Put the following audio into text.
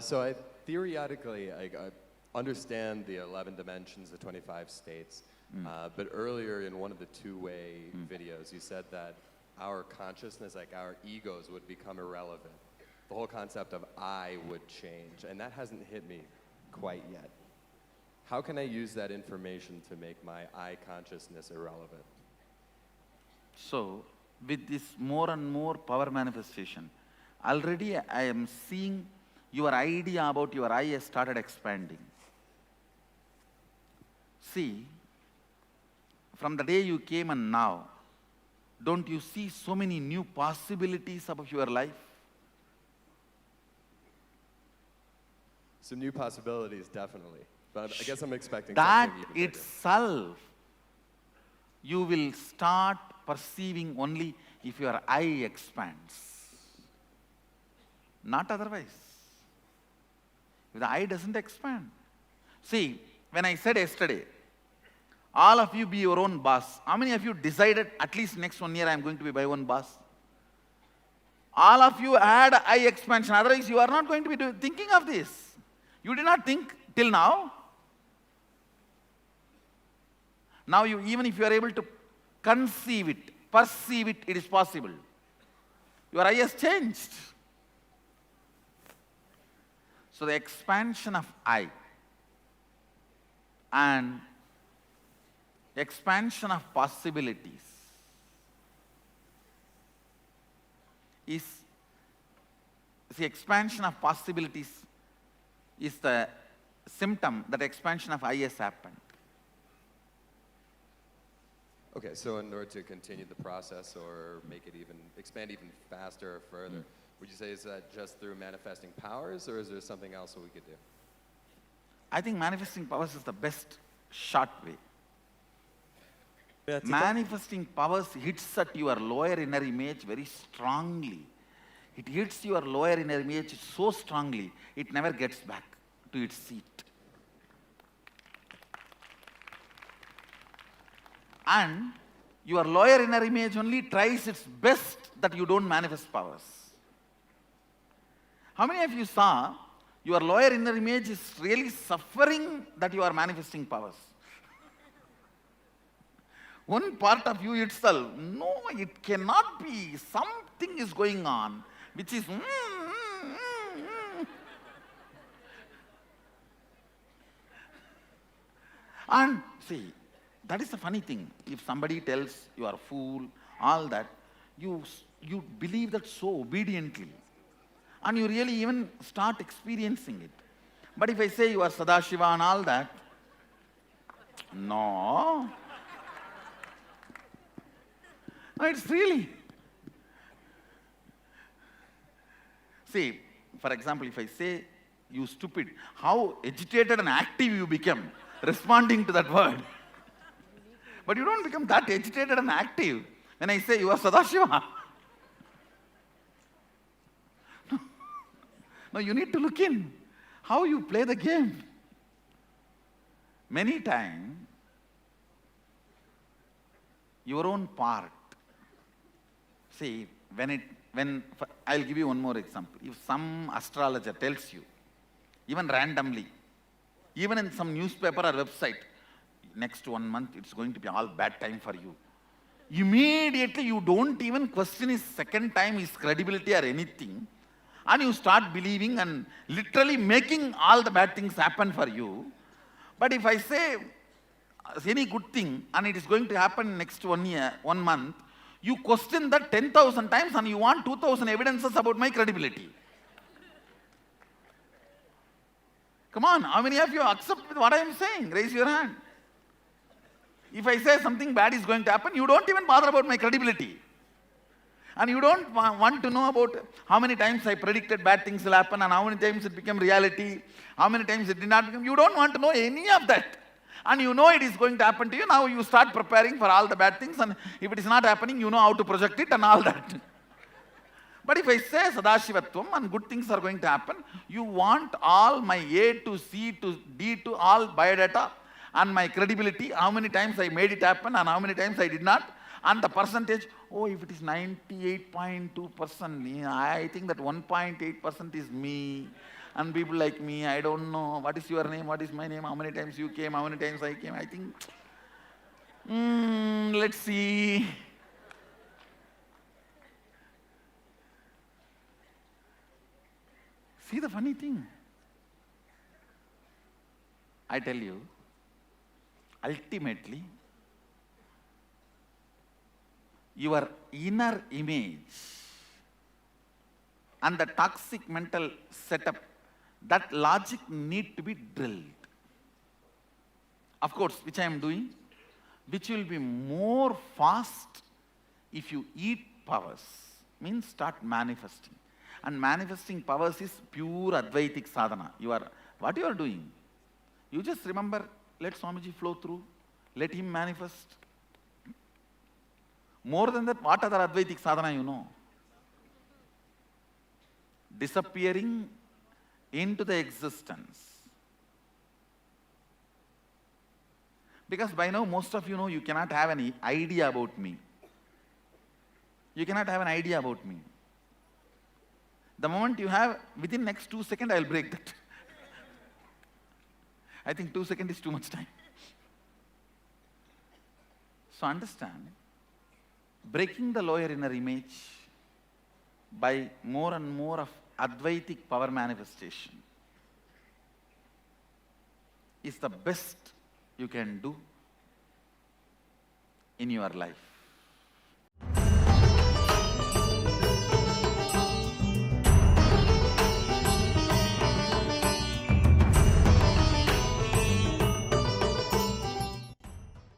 So I theoretically I understand the 11 dimensions, the 25 states, but earlier in one of the two-way videos, you said that our consciousness, like our egos, would become irrelevant. The whole concept of I would change, and that hasn't hit me quite yet. How can I use that information to make my I consciousness irrelevant? So, with this more and more power manifestation, already I am seeing your idea about your I has started expanding. See, from the day you came and now, don't you see so many new possibilities of your life? Some new possibilities, definitely. But I guess I'm expecting That something even bigger. itself, you will start perceiving only if your I expands. Not otherwise. If the I doesn't expand. See, when I said yesterday, all of you be your own boss. How many of you decided at least next 1 year I am going to be my own boss? All of you had I expansion. Otherwise, you are not going to be thinking of this. You did not think till now. Now, even if you are able to conceive it, perceive it, it is possible. Your I has changed. So the expansion of I and expansion of possibilities is, the expansion of possibilities is the symptom that expansion of I has happened. Okay, so in order to continue the process or make it expand even faster or further, would you say is that just through manifesting powers, or is there something else that we could do? I think manifesting powers is the best short way. Yeah, Manifesting powers hits at your lower inner image very strongly. It hits your lower inner image so strongly, it never gets back to its seat. And your lower inner image only tries its best that you don't manifest powers. How many of you saw your lower inner image is really suffering that you are manifesting powers? One part of you itself, no, it cannot be. Something is going on, which is, And see, that is the funny thing. If somebody tells you are a fool, all that, you believe that so obediently. And you really even start experiencing it. But if I say you are Sadashiva and all that, no. No, it's really. See, for example, if I say, you stupid, how agitated and active you become responding to that word. But you don't become that agitated and active when I say you are Sadashiva. No, you need to look in how you play the game. Many times, your own part. See, I'll give you one more example. If some astrologer tells you, even randomly, even in some newspaper or website, next 1 month it's going to be all bad time for you. Immediately you don't even question his second time, his credibility or anything, and you start believing and literally making all the bad things happen for you. But if I say any good thing and it is going to happen next 1 year, 1 month, you question that 10,000 times and you want 2,000 evidences about my credibility. Come on, how many of you accept what I am saying? Raise your hand. If I say something bad is going to happen, you don't even bother about my credibility. And you don't want to know about how many times I predicted bad things will happen and how many times it became reality, how many times it did not become. You don't want to know any of that. And you know it is going to happen to you. Now you start preparing for all the bad things, and if it is not happening, you know how to project it and all that. But if I say Sadashivatvam and good things are going to happen, you want all my A to C to D to all biodata and my credibility, how many times I made it happen and how many times I did not, and the percentage. Oh, if it is 98.2%, I think that 1.8% is me. And people like me, I don't know, what is your name, what is my name, how many times you came, how many times I came, I think, let's see. See the funny thing? I tell you, ultimately, your inner image and the toxic mental setup, that logic need to be drilled. Of course, which I am doing, which will be more fast if you eat powers, means start manifesting. And manifesting powers is pure Advaitic sadhana. What you are doing? You just remember, let Swamiji flow through, let him manifest. More than that, what other Advaitic sadhana you know? Disappearing into the existence. Because by now, most of you know you cannot have any idea about me. You cannot have an idea about me. The moment you have, within next 2 seconds, I will break that. I think 2 seconds is too much time. So understand, breaking the lower inner image by more and more of Advaitic power manifestation is the best you can do in your life.